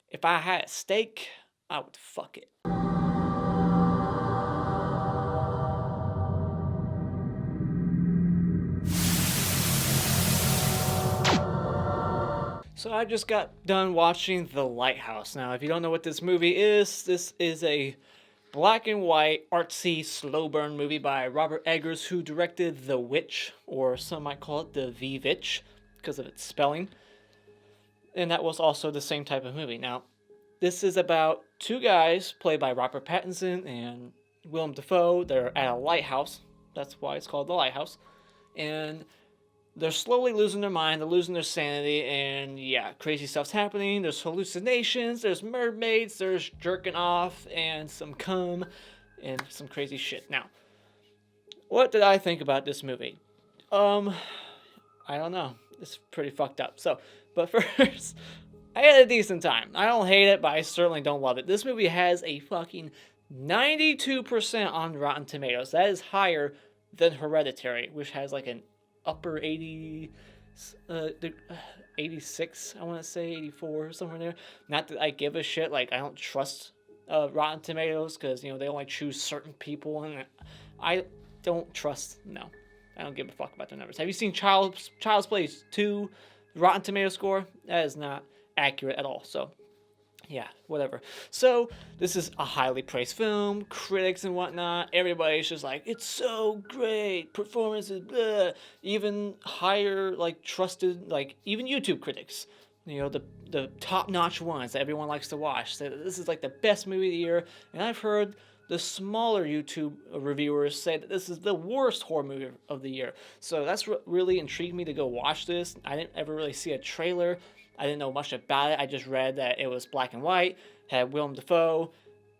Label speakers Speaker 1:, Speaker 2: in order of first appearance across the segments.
Speaker 1: If I had a steak, I would fuck it. So I just got done watching The Lighthouse. Now, if you don't know what this movie is, this is a black and white, artsy, slow burn movie by Robert Eggers, who directed The Witch, or some might call it The V-Vitch, because of its spelling. And that was also the same type of movie. Now, this is about two guys played by Robert Pattinson and Willem Dafoe. They're at a lighthouse. That's why it's called The Lighthouse. And they're slowly losing their mind, they're losing their sanity, and yeah, crazy stuff's happening. There's hallucinations, there's mermaids, there's jerking off, and some cum, and some crazy shit. Now, what did I think about this movie? Um, I don't know. It's pretty fucked up. So, but first, I had a decent time. I don't hate it, but I certainly don't love it. This movie has a fucking 92% on Rotten Tomatoes. That is higher than Hereditary, which has like an upper 80, 86, I want to say 84, somewhere there. Not that I give a shit. Like, I don't trust Rotten Tomatoes because, you know, they only choose certain people, and I don't trust, no. I don't give a fuck about their numbers. Have you seen Child's Play 2 Rotten Tomato score? That is not accurate at all. So, yeah, whatever. So, this is a highly praised film. Critics and whatnot, everybody's just like, it's so great. Performances, blah. Even higher, like, trusted, like, even YouTube critics. You know, the top-notch ones that everyone likes to watch. So this is, like, the best movie of the year. And I've heard the smaller YouTube reviewers say that this is the worst horror movie of the year. So that's what really intrigued me to go watch this. I didn't ever really see a trailer. I didn't know much about it. I just read that it was black and white, had Willem Dafoe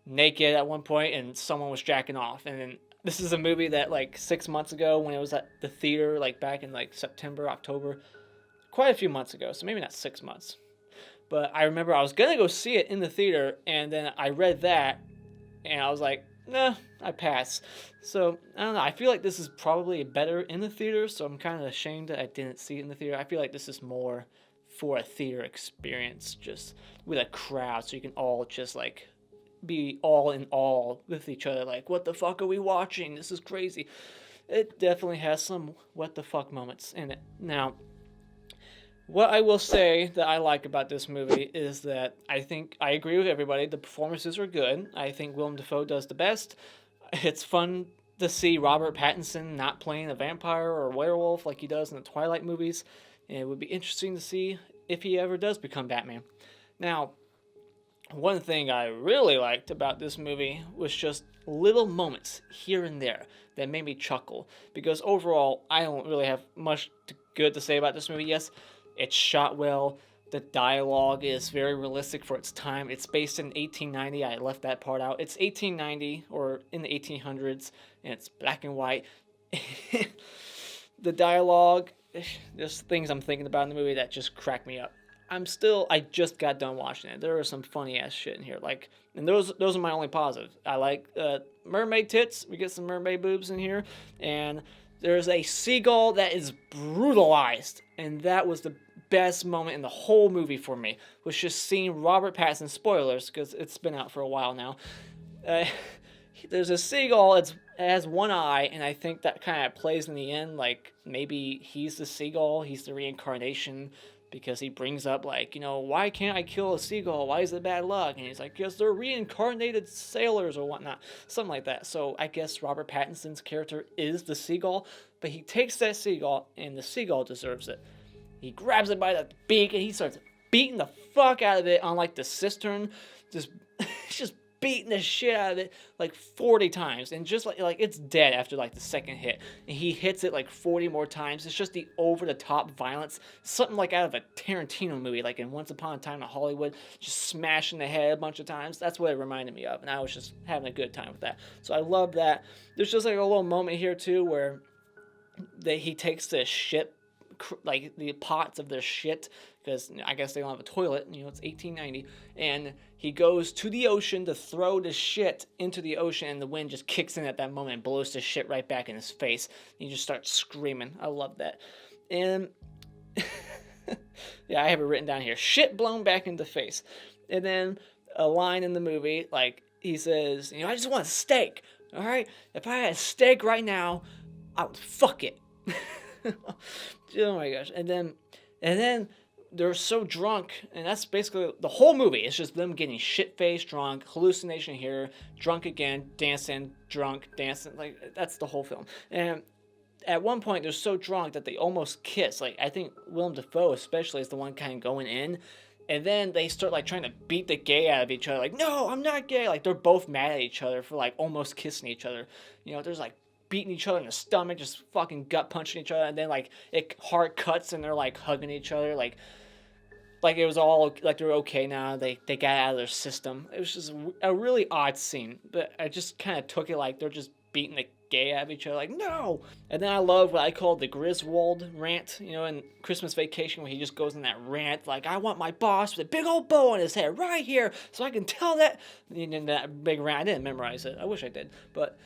Speaker 1: naked at one point, and someone was jacking off. And then this is a movie that like 6 months ago, when it was at the theater, like back in like September, October, quite a few months ago. So maybe not 6 months. But I remember I was gonna go see it in the theater, and then I read that, and I was like, nah, I pass. So, I don't know. I feel like this is probably better in the theater, so I'm kind of ashamed that I didn't see it in the theater. I feel like this is more for a theater experience, just with a crowd, so you can all just, like, be all in all with each other. Like, what the fuck are we watching? This is crazy. It definitely has some what the fuck moments in it. Now, what I will say that I like about this movie is that I think I agree with everybody. The performances are good. I think Willem Dafoe does the best. It's fun to see Robert Pattinson not playing a vampire or a werewolf like he does in the Twilight movies. And it would be interesting to see if he ever does become Batman. Now, one thing I really liked about this movie was just little moments here and there that made me chuckle. Because overall, I don't really have much good to say about this movie. Yes, it's shot well. The dialogue is very realistic for its time. It's based in 1890. I left that part out. It's 1890 or in the 1800s, and it's black and white. The dialogue, there's things I'm thinking about in the movie that just crack me up. I just got done watching it. There are some funny ass shit in here. Like, and those are my only positives. I like mermaid tits. We get some mermaid boobs in here, and there's a seagull that is brutalized, and that was the best moment in the whole movie for me. Was just seeing Robert Pattinson. Spoilers, because it's been out for a while now. Uh, there's a seagull. It has one eye, and I think that kind of plays in the end. Like, maybe he's the seagull. He's the reincarnation. Because he brings up, like, you know, why can't I kill a seagull? Why is it bad luck? And he's like, because they're reincarnated sailors or whatnot. Something like that. So I guess Robert Pattinson's character is the seagull. But he takes that seagull, and the seagull deserves it. He grabs it by the beak, and he starts beating the fuck out of it on, like, the cistern. Just, just beating the shit out of it, like, 40 times. And just, like it's dead after, like, the second hit. And he hits it, like, 40 more times. It's just the over-the-top violence. Something like out of a Tarantino movie, like in Once Upon a Time in Hollywood. Just smashing the head a bunch of times. That's what it reminded me of. And I was just having a good time with that. So I love that. There's just, like, a little moment here, too, where he takes the shit, like the pots of their shit, because I guess they don't have a toilet, you know, it's 1890, and he goes to the ocean to throw the shit into the ocean, and the wind just kicks in at that moment and blows the shit right back in his face, and he just starts screaming. I love that. And yeah, I have it written down here, shit blown back in the face. And then a line in the movie, like, he says, I just want a steak. All right? If I had a steak right now, I would fuck it. Oh my gosh. And then they're so drunk, and that's basically the whole movie. It's just them getting shit-faced drunk, hallucination here, drunk again, dancing, drunk, dancing. Like, that's the whole film. And at one point, they're so drunk that they almost kiss. Like, I think Willem Dafoe especially is the one kind of going in. And then they start, like, trying to beat the gay out of each other. Like, no, I'm not gay. Like, they're both mad at each other for, like, almost kissing each other. There's, like, beating each other in the stomach, just fucking gut punching each other. And then, like, it hard cuts and they're, like, hugging each other. Like it was all, like, they're okay now. They got out of their system. It was just a really odd scene. But I just kind of took it like they're just beating the gay out of each other. Like, no! And then I love what I call the Griswold rant, in Christmas Vacation, where he just goes in that rant, like, I want my boss with a big old bow on his head right here so I can tell that. And that big rant, I didn't memorize it. I wish I did. But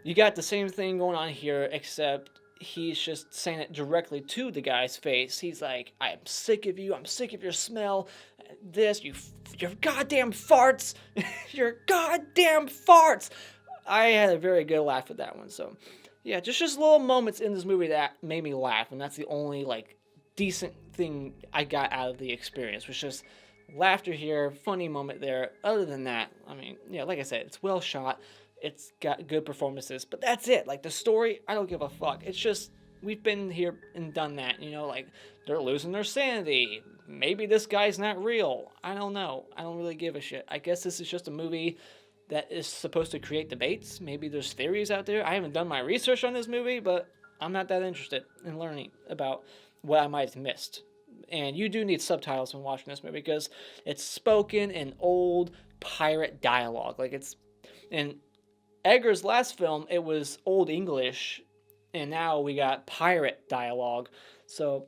Speaker 1: you got the same thing going on here, except he's just saying it directly to the guy's face. He's like, I'm sick of you. I'm sick of your smell. Your goddamn farts. Your goddamn farts. I had a very good laugh at that one. So, yeah, just little moments in this movie that made me laugh. And that's the only, like, decent thing I got out of the experience. Was just laughter here, funny moment there. Other than that, I mean, yeah, like I said, it's well shot. It's got good performances, but that's it. Like, the story, I don't give a fuck. It's just, we've been here and done that, like, they're losing their sanity. Maybe this guy's not real. I don't know. I don't really give a shit. I guess this is just a movie that is supposed to create debates. Maybe there's theories out there. I haven't done my research on this movie, but I'm not that interested in learning about what I might have missed. And you do need subtitles when watching this movie, because it's spoken in old pirate dialogue. Like, it's... And Edgar's last film, it was Old English, and now we got pirate dialogue. So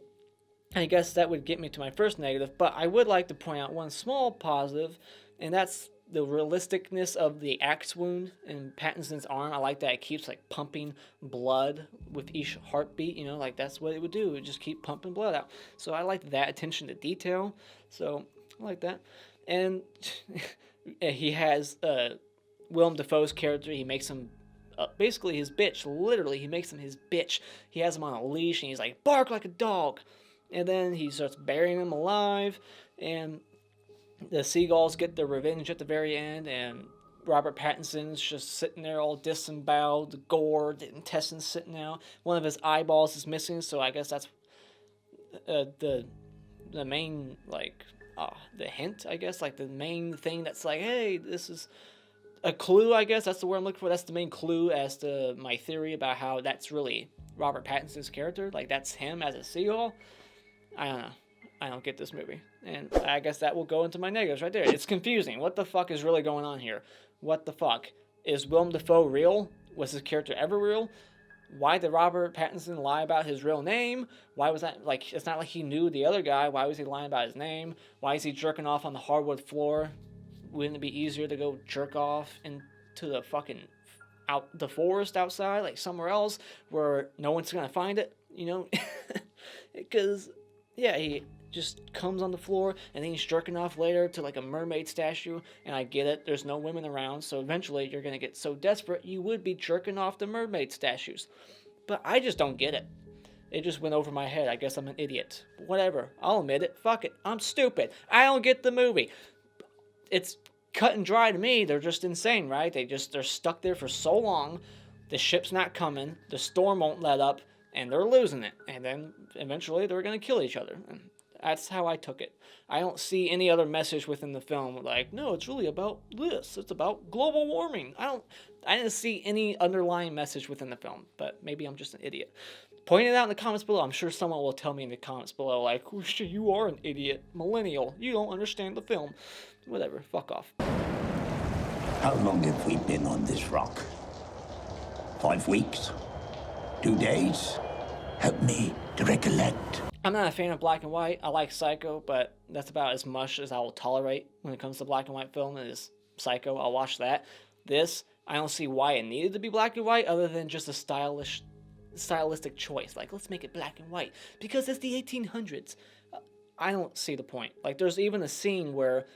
Speaker 1: I guess that would get me to my first negative, but I would like to point out one small positive, and that's the realisticness of the axe wound in Pattinson's arm. I like that it keeps, like, pumping blood with each heartbeat, like, that's what it would do. It would just keep pumping blood out. So I like that attention to detail. So I like that. And he has... Willem Dafoe's character, he makes him basically his bitch. Literally, he makes him his bitch. He has him on a leash, and he's like, bark like a dog. And then he starts burying him alive, and the seagulls get their revenge at the very end, and Robert Pattinson's just sitting there all disemboweled, the gore, the intestines sitting out. One of his eyeballs is missing, so I guess that's the main, like, the hint, I guess, like, the main thing that's like, hey, this is... a clue, I guess. That's the word I'm looking for. That's the main clue as to my theory about how that's really Robert Pattinson's character. Like, that's him as a seagull. I don't know. I don't get this movie. And I guess that will go into my negatives right there. It's confusing. What the fuck is really going on here? What the fuck? Is Willem Dafoe real? Was his character ever real? Why did Robert Pattinson lie about his real name? Why was that? Like, it's not like he knew the other guy. Why was he lying about his name? Why is he jerking off on the hardwood floor? Wouldn't it be easier to go jerk off into the fucking the forest outside, like somewhere else where no one's gonna find it, Because, yeah, he just comes on the floor and then he's jerking off later to, like, a mermaid statue. And I get it, there's no women around, so eventually you're gonna get so desperate you would be jerking off the mermaid statues. But I just don't get it. It just went over my head. I guess I'm an idiot. Whatever. I'll admit it. Fuck it. I'm stupid. I don't get the movie. It's cut and dry to me. They're just insane, right? They're stuck there for so long. The ship's not coming. The storm won't let up, and they're losing it. And then eventually they're going to kill each other. And that's how I took it. I don't see any other message within the film. Like, no, it's really about this. It's about global warming. I didn't see any underlying message within the film, but maybe I'm just an idiot. Point it out in the comments below. I'm sure someone will tell me in the comments below, like, you are an idiot, millennial. You don't understand the film. Whatever, fuck off.
Speaker 2: How long have we been on this rock? 5 weeks? 2 days? Help me to recollect.
Speaker 1: I'm not a fan of black and white. I like Psycho, but that's about as much as I will tolerate when it comes to black and white film is Psycho. I'll watch that. This, I don't see why it needed to be black and white other than just a stylistic choice. Like, let's make it black and white because it's the 1800s. I don't see the point. Like, there's even a scene where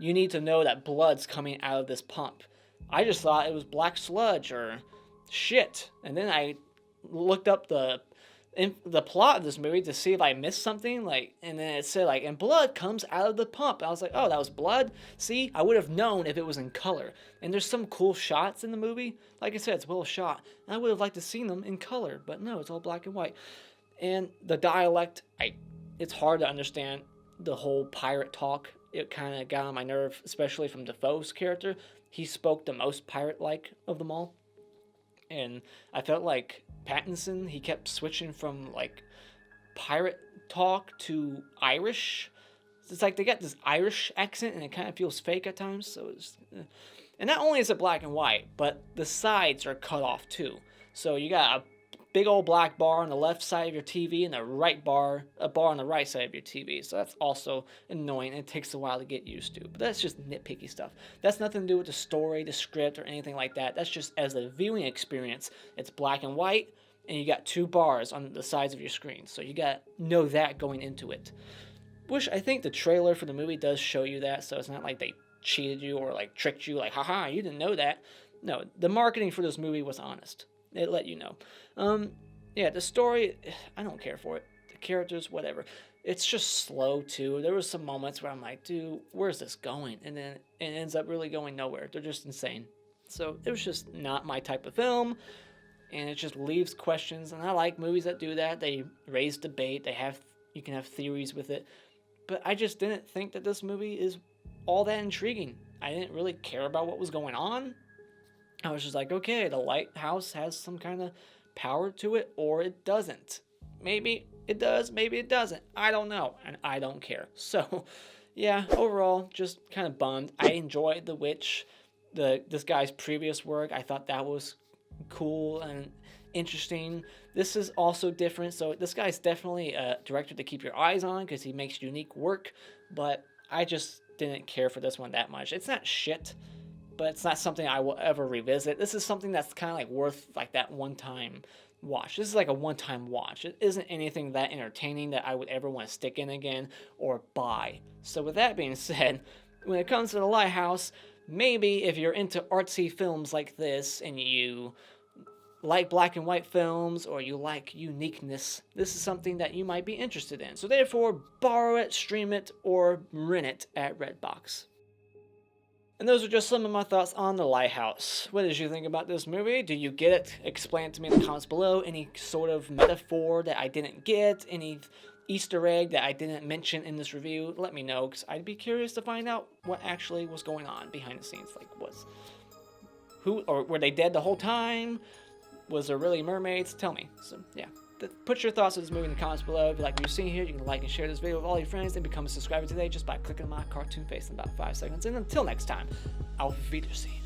Speaker 1: you need to know that blood's coming out of this pump. I just thought it was black sludge or shit. And then I looked up the plot of this movie to see if I missed something, like, and then it said, like, and blood comes out of the pump. I was like, oh, that was blood? See, I would have known if it was in color. And there's some cool shots in the movie. Like I said, it's well shot. I would have liked to seen them in color, but no, it's all black and white. And the dialect, it's hard to understand the whole pirate talk. It kind of got on my nerve, especially from Dafoe's character. He spoke the most pirate-like of them all. And I felt like Pattinson, he kept switching from, like, pirate talk to Irish. It's like they got this Irish accent, and it kind of feels fake at times. So it's, and not only is it black and white, but the sides are cut off too. So you got a big old black bar on the left side of your TV and a bar on the right side of your TV. So that's also annoying, and it takes a while to get used to. But that's just nitpicky stuff. That's nothing to do with the story, the script, or anything like that. That's just as a viewing experience. It's black and white, and you got 2 bars on the sides of your screen. So you got to know that going into it. Which I think the trailer for the movie does show you that, so it's not like they cheated you or like tricked you, like, haha, you didn't know that. No, the marketing for this movie was honest. It let you know. Yeah, the story, I don't care for it. The characters, whatever. It's just slow, too. There was some moments where I'm like, dude, where's this going? And then it ends up really going nowhere. They're just insane. So it was just not my type of film, and it just leaves questions. And I like movies that do that. They raise debate. You can have theories with it. But I just didn't think that this movie is all that intriguing. I didn't really care about what was going on. I was just like, okay, the Lighthouse has some kind of power to it, or it doesn't. Maybe it does, maybe it doesn't. I don't know, and I don't care. So, yeah, overall, just kind of bummed. I enjoyed The Witch, this guy's previous work. I thought that was cool and interesting. This is also different, so this guy's definitely a director to keep your eyes on because he makes unique work, but I just didn't care for this one that much. It's not shit, but it's not something I will ever revisit. This is something that's kind of like worth like that one-time watch. This is like a one-time watch. It isn't anything that entertaining that I would ever want to stick in again or buy. So with that being said, when it comes to The Lighthouse, maybe if you're into artsy films like this and you like black and white films or you like uniqueness, this is something that you might be interested in. So therefore, borrow it, stream it, or rent it at Redbox. And those are just some of my thoughts on The Lighthouse. What did you think about this movie? Do you get it? Explain it to me in the comments below. Any sort of metaphor that I didn't get? Any Easter egg that I didn't mention in this review? Let me know, because I'd be curious to find out what actually was going on behind the scenes. Like, were they dead the whole time? Was there really mermaids? Tell me. So, yeah. Put your thoughts on this movie in the comments below. If you like what you've seen here, you can like and share this video with all your friends and become a subscriber today just by clicking my cartoon face in about 5 seconds. And until next time, auf Wiedersehen.